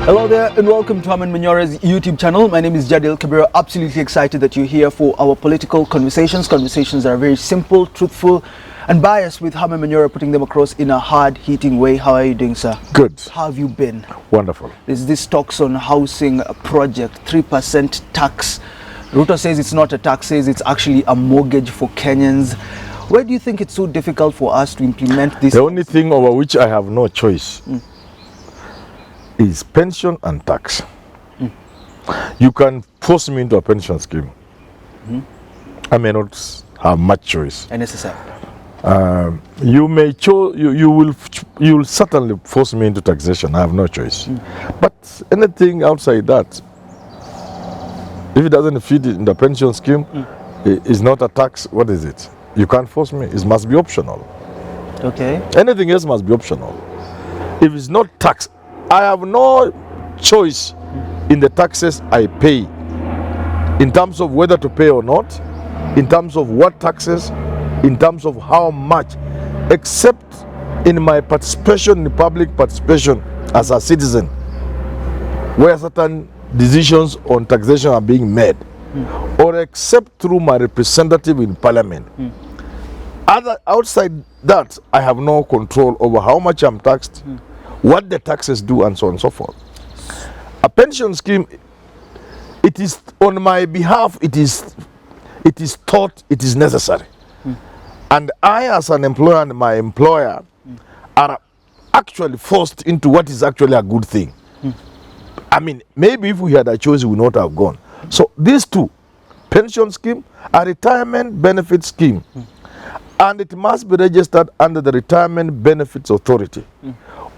Hello there and welcome to Herman Manyora's YouTube channel. My name is Jadil Kabira. Absolutely excited that you're here for our political conversations. Conversations that are very simple, truthful and biased, with Herman Manyora putting them across in a hard-hitting way. How are you doing, sir? Good. How have you been? Wonderful. There's this talks on housing project, 3% tax. Ruto says it's not a tax, says it's actually a mortgage for Kenyans. Why do you think it's so difficult for us to implement this? The only thing over which I have no choice is pension and tax. You can force me into a pension scheme. I may not have much choice. NSSF. You may you will certainly force me into taxation. I have no choice. But anything outside that, if it doesn't fit in the pension scheme, is not a tax. What is it? You can't force me. It must be optional. Okay. Anything else must be optional. If it's not tax, I have no choice in the taxes I pay, in terms of whether to pay or not, in terms of what taxes, in terms of how much, except in my participation, in public participation as a citizen, where certain decisions on taxation are being made, or except through my representative in parliament. Outside that, I have no control over how much I'm taxed, what the taxes do, and so on and so forth. A pension scheme, it is on my behalf, it is thought it is necessary. And I, as an employer, and my employer are actually forced into what is actually a good thing. I mean, maybe if we had a choice, we would not have gone. So these two, pension scheme, a retirement benefit scheme, and it must be registered under the Retirement Benefits Authority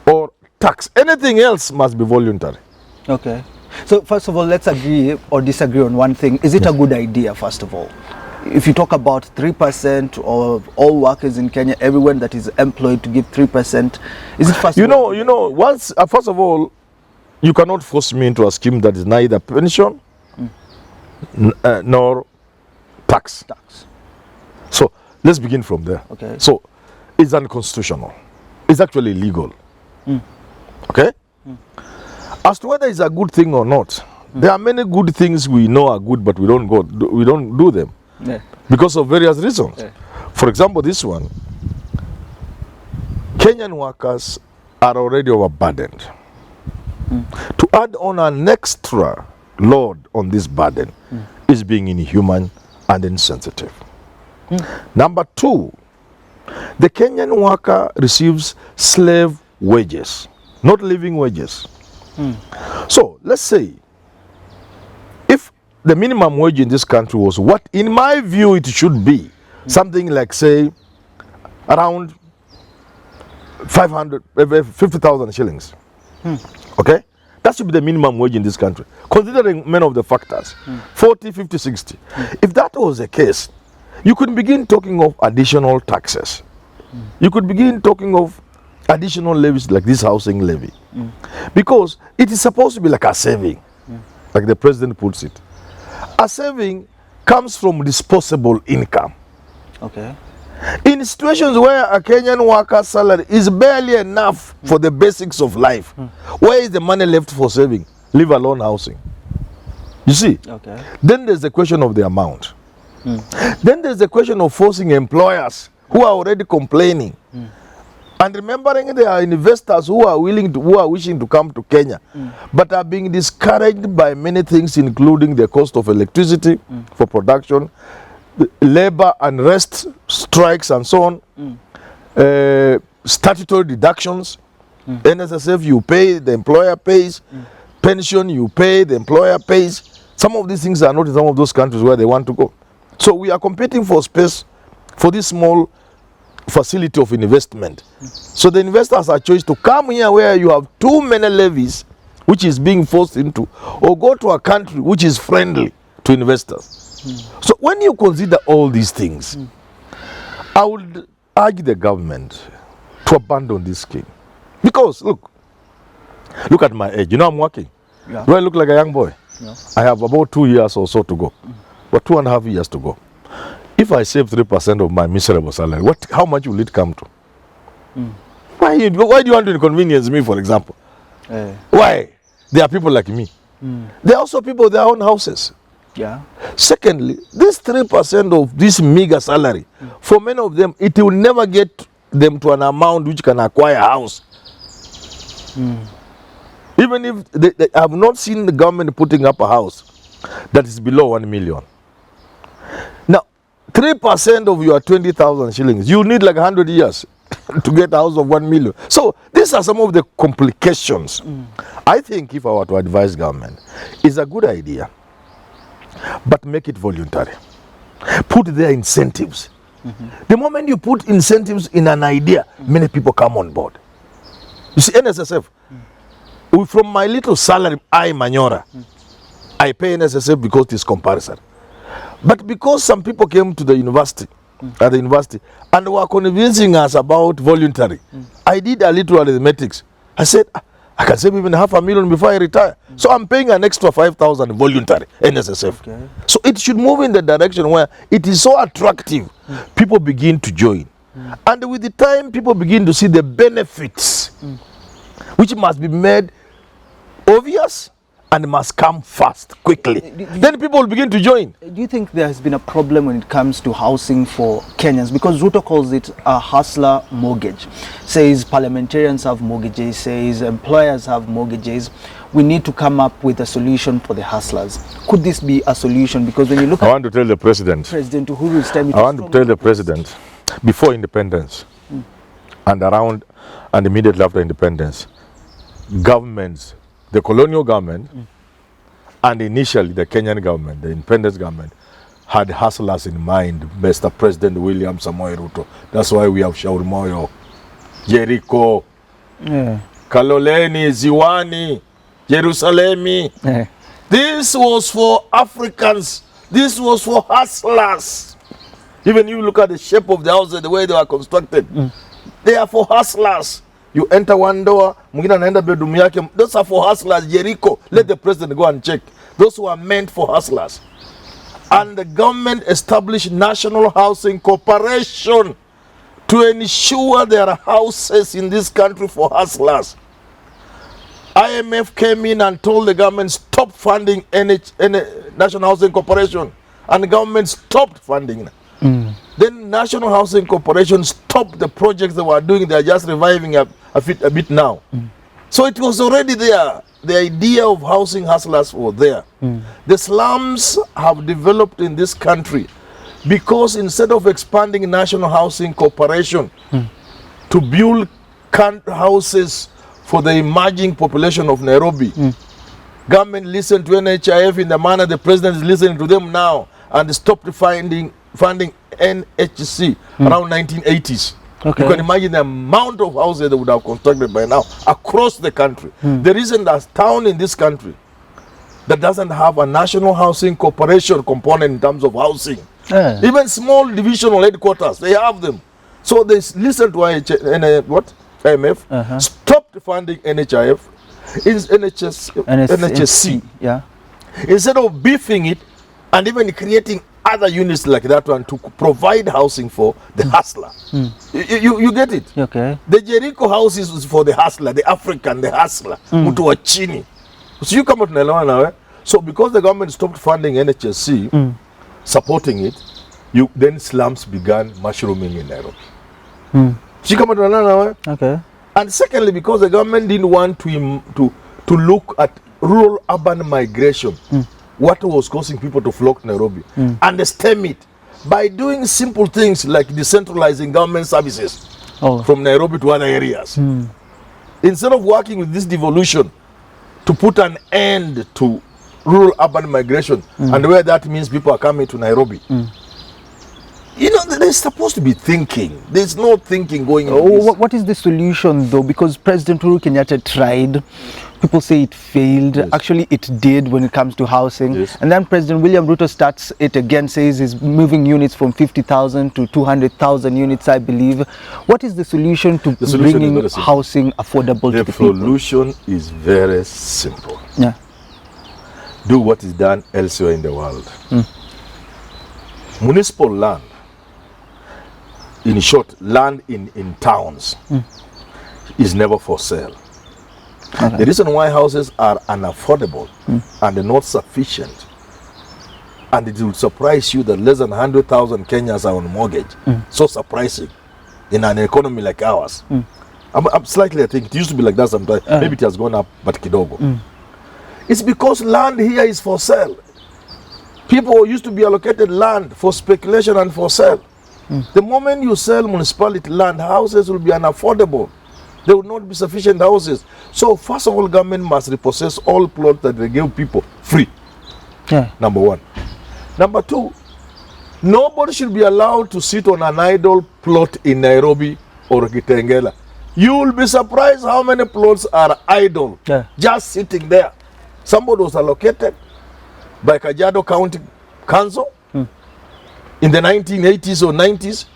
or tax. Anything else must be voluntary. Okay. So first of all, let's agree or disagree on one thing. Is it a good idea, first of all? If you talk about 3% of all workers in Kenya, everyone that is employed, to give 3%, is it first You know, once, first of all, you cannot force me into a scheme that is neither pension nor tax. So let's begin from there. Okay. So it's unconstitutional. It's actually illegal. Okay? As to whether it's a good thing or not, there are many good things we know are good, but we don't do them because of various reasons. For example, this one, Kenyan workers are already overburdened. To add on an extra load on this burden is being inhuman and insensitive. Number two, the Kenyan worker receives slave wages, not living wages. So let's say if the minimum wage in this country was what in my view it should be, something like, say, around 50,000 shillings. Okay, that should be the minimum wage in this country, considering many of the factors. 40, 50, 60. If that was the case, you could begin talking of additional taxes. You could begin talking of additional levies like this housing levy, because it is supposed to be like a saving, like the president puts it. A saving comes from disposable income. Okay. In situations where a Kenyan worker's salary is barely enough for the basics of life, where is the money left for saving, leave alone housing? You see? Okay. Then there's the question of the amount. Then there's the question of forcing employers who are already complaining, and remembering there are investors who are wishing to come to Kenya, but are being discouraged by many things, including the cost of electricity for production, labor unrest, strikes, and so on. Statutory deductions. NSSF you pay, the employer pays. Pension you pay, the employer pays. Some of these things are not in some of those countries where they want to go. So we are competing for space for this small facility of investment. So the investors are choosing to come here where you have too many levies, which is being forced into, or go to a country which is friendly to investors. So when you consider all these things, I would urge the government to abandon this scheme. Because look at my age. You know I'm working. Do I look like a young boy? No. I have about 2 years or so to go. But 2.5 years to go. If I save 3% of my miserable salary, how much will it come to? Why do you want to inconvenience me, for example? Why? There are people like me. There are also people with their own houses. Yeah. Secondly, this 3% of this meager salary, for many of them, it will never get them to an amount which can acquire a house. Even if they have not seen the government putting up a house that is below 1 million. Now, 3% of your 20,000 shillings, you need like 100 years to get a house of 1 million. So these are some of the complications. I think if I were to advise government, it's a good idea, but make it voluntary. Put their incentives. The moment you put incentives in an idea, many people come on board. You see, NSSF, from my little salary, Manyora, I pay NSSF because it is comparison. But because some people came to the university, and were convincing us about voluntary, I did a little arithmetics. I said, I can save even 500,000 before I retire. So I'm paying an extra 5,000 voluntary NSSF. Okay. So it should move in the direction where it is so attractive, people begin to join. And with the time, people begin to see the benefits, which must be made obvious and must come fast, quickly. Then people will begin to join. Do you think there has been a problem when it comes to housing for Kenyans? Because Ruto calls it a hustler mortgage. Says parliamentarians have mortgages, says employers have mortgages. We need to come up with a solution for the hustlers. Could this be a solution? Because when you look I want to tell the president. President Uhuru's time, I want to tell the president, before independence and around and immediately after independence, governments, the colonial government and initially the Kenyan government, the independence government, had hustlers in mind, Mr. President William Samoei Ruto. That's why we have Shauri Moyo, Jericho, Kaloleni, Ziwani, Jerusalemi. This was for Africans. This was for hustlers. Even you look at the shape of the houses, the way they are constructed. They are for hustlers. You enter one door, mwingine anaenda bedroom yake. Those are for hustlers. Jericho, let the president go and check. Those who are meant for hustlers. And the government established National Housing Corporation to ensure there are houses in this country for hustlers. IMF came in and told the government stop funding National Housing Corporation, and the government stopped funding. Then National Housing Corporation stopped the projects they were doing. They are just reviving a bit now. So it was already there. The idea of housing hustlers was there. The slums have developed in this country because instead of expanding National Housing Corporation to build houses for the emerging population of Nairobi, government listened to NHIF in the manner the president is listening to them now and stopped funding NHC around 1980s. Okay. You can imagine the amount of houses they would have constructed by now across the country. There isn't a town in this country that doesn't have a National Housing Corporation component in terms of housing. Even small divisional headquarters, they have them. So they listened to IMF, stopped funding NHIF, NHSC. Yeah. Instead of beefing it and even creating other units like that one to provide housing for the hustler. You get it? Okay. The Jericho house is for the hustler, the African, the hustler, mtu wa chini. So you come out na now. So because the government stopped funding NHSC, supporting it, then slums began mushrooming in Nairobi. So you come out now. Okay. And secondly, because the government didn't want to look at rural-urban migration, what was causing people to flock to Nairobi, and stem it by doing simple things like decentralizing government services from Nairobi to other areas. Instead of working with this devolution to put an end to rural-urban migration, and where that means people are coming to Nairobi. You know, they're supposed to be thinking. There's no thinking going on. What is the solution, though? Because President Uhuru Kenyatta tried. People say it failed. Yes. Actually, it did when it comes to housing. Yes. And then President William Ruto starts it again, says he's moving units from 50,000 to 200,000 units, I believe. What is the solution to bringing housing affordable to the people? The solution is very simple. Yeah. Do what is done elsewhere in the world. Municipal land, in short, land in towns, is never for sale. Okay. The reason why houses are unaffordable and not sufficient, and it will surprise you that less than 100,000 Kenyans are on mortgage. So surprising in an economy like ours. I'm slightly, I think it used to be like that sometimes. Maybe it has gone up, but kidogo. It's because land here is for sale. People used to be allocated land for speculation and for sale. The moment you sell municipality land, houses will be unaffordable. There will not be sufficient houses. So first of all, government must repossess all plots that they give people free. Number one. Number two, nobody should be allowed to sit on an idle plot in Nairobi or Kitengela. You will be surprised how many plots are idle, just sitting there. Somebody was allocated by Kajiado County Council in the 1980s or 90s,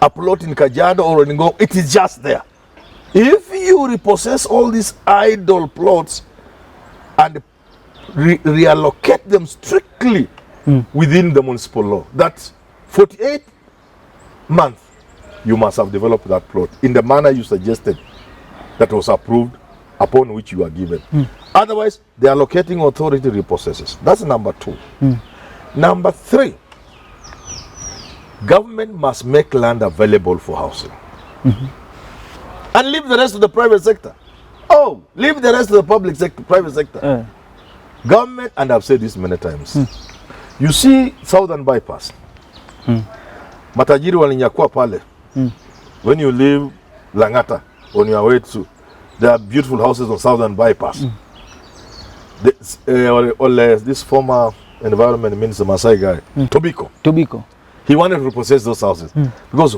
a plot in Kajiado or in Ngong, it is just there. If you repossess all these idle plots and reallocate them strictly within the municipal law, that 48 months you must have developed that plot in the manner you suggested that was approved upon which you are given. Otherwise, the allocating authority repossesses. That's number two. Number three, government must make land available for housing. And leave the rest of the private sector. Oh, leave the rest of the public sector, private sector. Government, and I've said this many times, you see Southern Bypass. Matajiri walinyakua pale. When you leave Langata on your way to, there are beautiful houses on Southern Bypass. This former environment minister, Masai guy, Tobiko. He wanted to repossess those houses because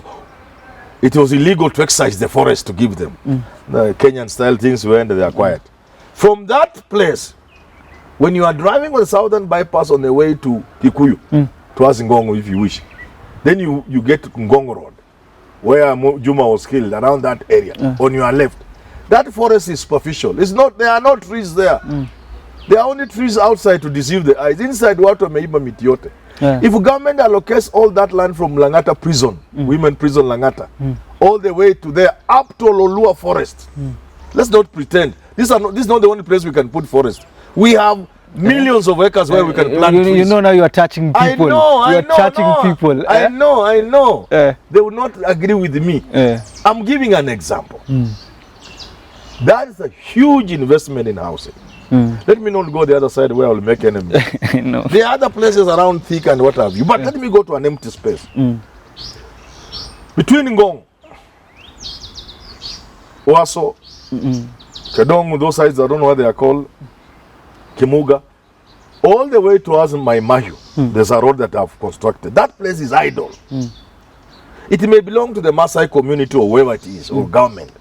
it was illegal to excise the forest to give them. The Kenyan style things when they acquired. From that place, when you are driving on the Southern Bypass on the way to Kikuyu, to Asingongo if you wish, then you get to Ngongo Road, where Juma was killed, around that area, on your left. That forest is superficial. It's not, there are no trees there. There are only trees outside to deceive the eyes. Inside, watu wameiba miti yote. If government allocates all that land from Langata prison, women prison Langata, all the way to there, up to Lolua forest. Let's not pretend. This is not the only place we can put forest. We have millions of acres where we can plant trees. You know now you are touching people. I know. They will not agree with me. I'm giving an example. That is a huge investment in housing. Let me not go the other side where I will make enemies. There are other places around thick and what have you. But let me go to an empty space. Between Ngong, Oaso, Kedong, those sides, I don't know what they are called, Kimuga, all the way towards Maimahu, there's a road that I've constructed. That place is idle. It may belong to the Maasai community or whoever it is, or government.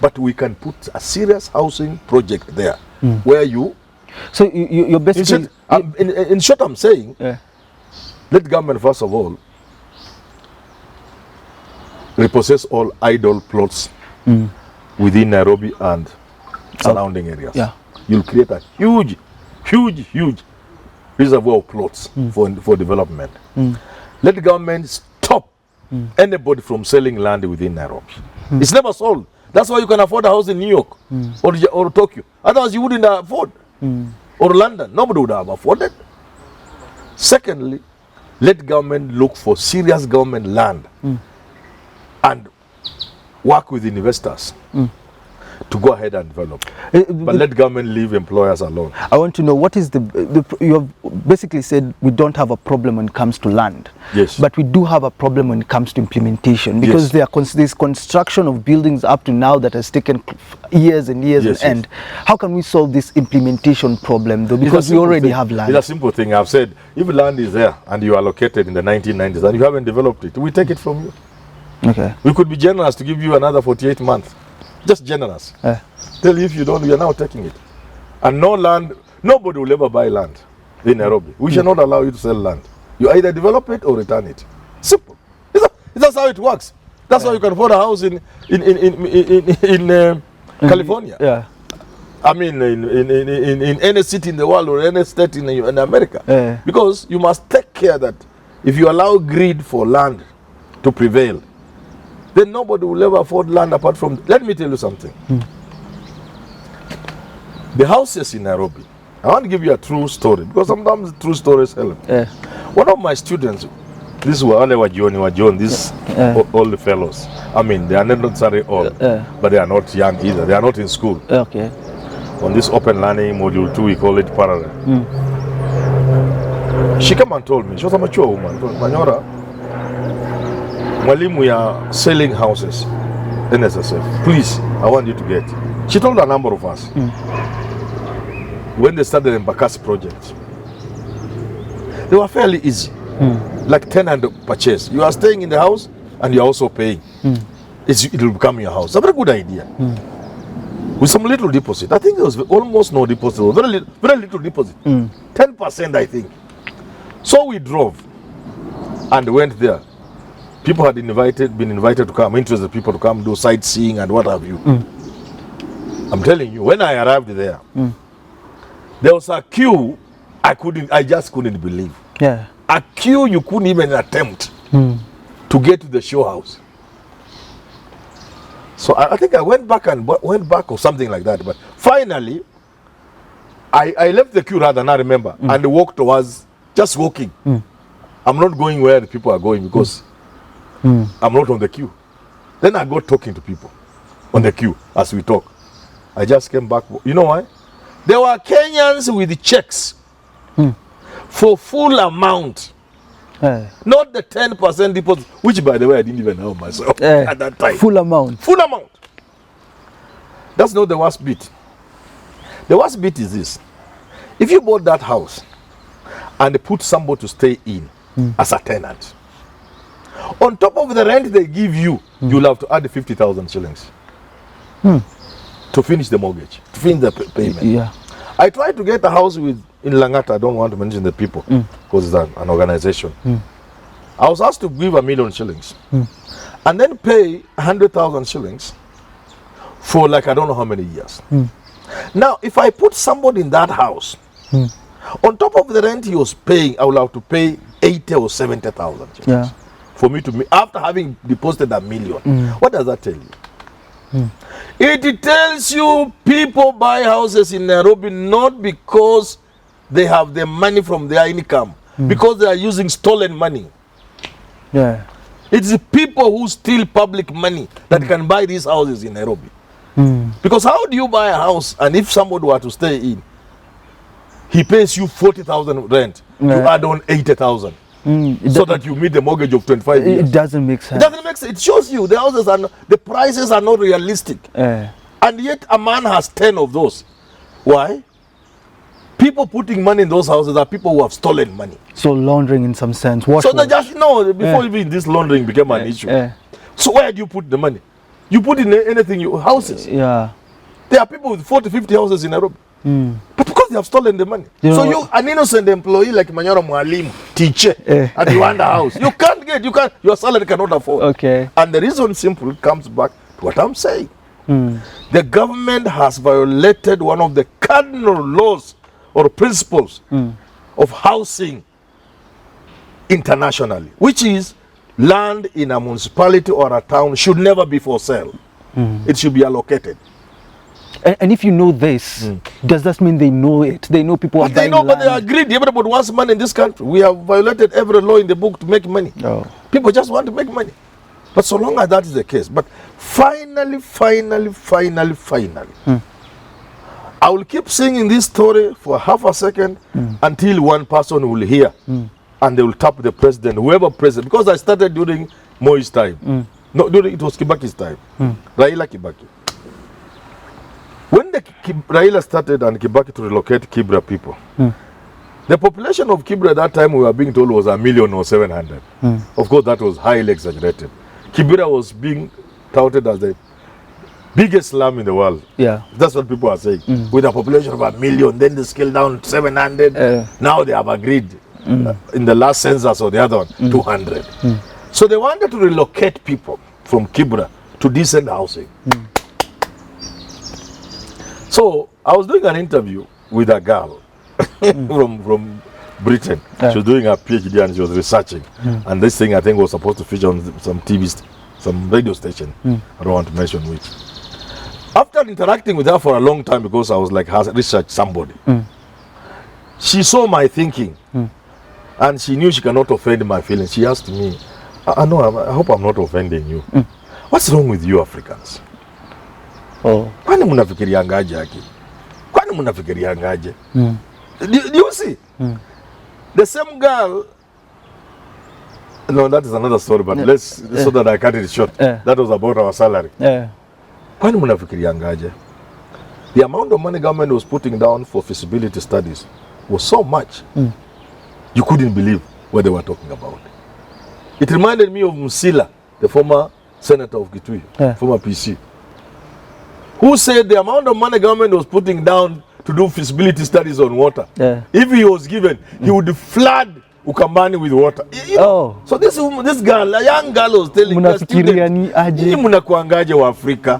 But we can put a serious housing project there, where you... So you're basically... In short, I'm saying, let government, first of all, repossess all idle plots within Nairobi and surrounding areas. You'll create a huge reservoir of plots for development. Let the government stop anybody from selling land within Nairobi. It's never sold. That's why you can afford a house in New York or Tokyo. Otherwise, you wouldn't afford. Or London. Nobody would have afforded. Secondly, let government look for serious government land and work with investors to go ahead and develop. But let government leave employers alone. I want to know what is you have basically said we don't have a problem when it comes to land. Yes. But we do have a problem when it comes to implementation, because there's construction of buildings up to now that has taken years and years and end. How can we solve this implementation problem though? Because we already have land. It's a simple thing. I've said if land is there and you allocated in the 1990s and you haven't developed it, we take it from you. Okay. We could be generous to give you another 48 months. Just generous. Tell you if you don't, we are now taking it. And no land, nobody will ever buy land in Nairobi. We shall not allow you to sell land. You either develop it or return it. Simple. That's how it works. That's how you can afford a house in California. I mean, in any city in the world or any state in America. Because you must take care that if you allow greed for land to prevail, then nobody will ever afford land apart from... Let me tell you something. The houses in Nairobi. I want to give you a true story because sometimes true stories help. One of my students, these were all John, these old fellows. I mean, they are not necessarily old, but they are not young either. They are not in school. Okay. On this open learning module 2, we call it parallel. She came and told me, she was a mature woman, Manyora, Mwalimu, we are selling houses in SSF. Please, I want you to get. She told a number of us. When they started the Mbakasi project, they were fairly easy. Like tenant purchase. You are staying in the house and you are also paying. It will become your house. It's a very good idea. With some little deposit. I think there was almost no deposit. Very little deposit. 10%, I think. So we drove and went there. People had been invited to come, interested people to come do sightseeing and what have you. I'm telling you, when I arrived there, there was a queue I just couldn't believe. Yeah. A queue you couldn't even attempt to get to the show house. So I think I went back or something like that. But finally, I left the queue rather than I remember and walked towards, just walking. I'm not going where the people are going because I'm not on the queue. Then I got talking to people on the queue as we talk. I just came back. You know why? There were Kenyans with checks for full amount. Not the 10% deposit, which by the way I didn't even know myself at that time. Full amount. Full amount. That's not the worst bit. The worst bit is this. If you bought that house and put somebody to stay in as a tenant, on top of the rent they give you, you'll have to add 50,000 shillings to finish the mortgage, to finish the payment. Yeah. I tried to get a house in Langata. I don't want to mention the people because it's an organization. I was asked to give 1 million shillings and then pay 100,000 shillings for like I don't know how many years. Now, if I put somebody in that house, on top of the rent he was paying, I will have to pay 80 or 70,000 shillings. Yeah. For me to, after having deposited 1 million. What does that tell you? It tells you people buy houses in Nairobi not because they have the money from their income, because they are using stolen money. Yeah. It's the people who steal public money that can buy these houses in Nairobi. Because how do you buy a house and if somebody were to stay in, he pays you 40,000 rent, you add on 80,000. So that you meet the mortgage of 25 years. It doesn't make sense. It doesn't make sense. It shows you the houses are the prices are not realistic. And yet a man has 10 of those. Why? People putting money in those houses are people who have stolen money. So laundering in some sense. So they just know before even this laundering became an issue. So where do you put the money? You put in anything, houses. Yeah. There are people with 40, 50 houses in Nairobi. But because they have stolen the money. So you, an innocent employee like Manyora Mwalimu, teacher, and you want a house. You can't get, your salary cannot afford. Okay. And the reason simple comes back to what I'm saying. The government has violated one of the cardinal laws or principles of housing internationally, which is land in a municipality or a town should never be for sale. It should be allocated. And if you know this, does that mean they know it? They know people are buying land? But they are greedy. Everybody wants money in this country. We have violated every law in the book to make money. People just want to make money. But so long as that is the case. But finally, I will keep singing this story for half a second until one person will hear. And they will tap the president, whoever president. Because I started during Moi's time. No, it was Kibaki's time. Raila Kibaki. When the Raila started and Kibaki to relocate Kibra people, the population of Kibra at that time we were being told was 1 million or 700. Of course, that was highly exaggerated. Kibra was being touted as the biggest slum in the world. Yeah, that's what people are saying. With a population of 1 million, then they scaled down to 700. Now they have agreed in the last census or the other one, 200. So they wanted to relocate people from Kibra to decent housing. So I was doing an interview with a girl from Britain. She was doing her PhD and she was researching. And this thing I think was supposed to feature on some TV, some radio station. I don't want to mention which. After interacting with her for a long time, because I was like her research somebody, she saw my thinking, and she knew she cannot offend my feelings. She asked me, I hope I'm not offending you. What's wrong with you Africans? Kwani mnafikiriangaje haki? Kwani mnafikiriangaje? Do you see? The same girl. No, that is another story, but so that I cut it short. That was about our salary. Kwani mnafikiriangaje? The amount of money government was putting down for feasibility studies was so much, you couldn't believe what they were talking about. It reminded me of Musila, the former senator of Kitui, former PC, who said the amount of money government was putting down to do feasibility studies on water, if he was given, he would flood Ukambani with water. You know? So this girl, a young girl, was telling us, munakuangaje wa Africa.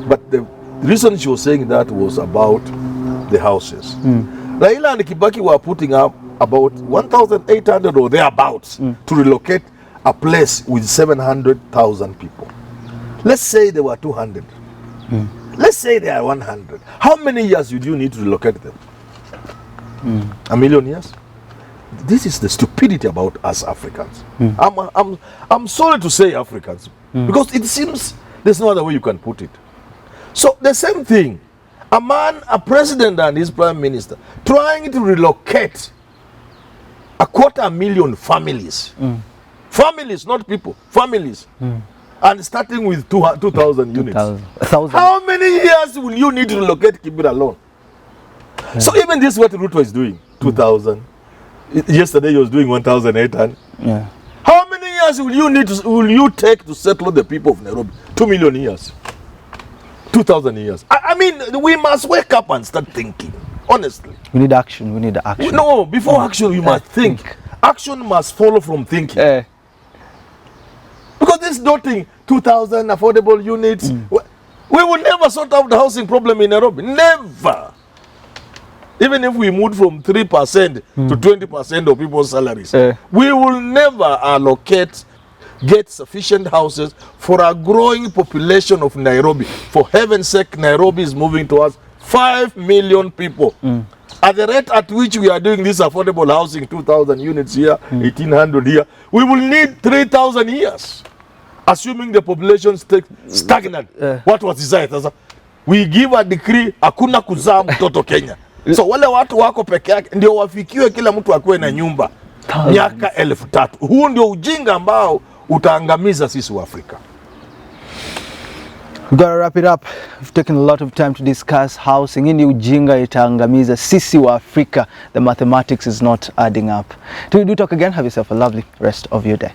But the reason she was saying that was about the houses. Raila and Kibaki were putting up about 1,800 or thereabouts to relocate a place with 700,000 people. Let's say there were 200. Let's say there are 100. How many years would you need to relocate them? A million years? This is the stupidity about us Africans. I'm sorry to say Africans, because it seems there's no other way you can put it. So the same thing, a president and his prime minister trying to relocate 250,000 families. Families, not people, families. And starting with 2,000 units. 1,000. How many years will you need to relocate Kibera alone? So even this is what Ruto is doing, 2,000. Yesterday he was doing 1,800. How many years will you take to settle the people of Nairobi? 2 million years. 2,000 years. I mean, we must wake up and start thinking, honestly. We need action. No, before action, we must think. Action must follow from thinking. Because this nothing, 2,000 affordable units, we will never sort out the housing problem in Nairobi. Never. Even if we move from 3% to 20% of people's salaries, we will never get sufficient houses for a growing population of Nairobi. For heaven's sake, Nairobi is moving towards 5 million people. At the rate at which we are doing this affordable housing, 2,000 units here, 1,800 here, we will need 3,000 years. Assuming the population stays stagnant. What was desired? We give a decree, hakuna kuzaa mtoto Kenya. So wale watu wako peke yake ndio wafikiwe, kila mtu akuwe na nyumba miaka 3,000. Huu ndio ujinga ambao utaangamiza sisi wa Afrika. We gotta wrap it up. We've taken a lot of time to discuss housing. Hii ujinga itaangamiza sisi wa Afrika. The mathematics is not adding up. Till we do talk again, have yourself a lovely rest of your day.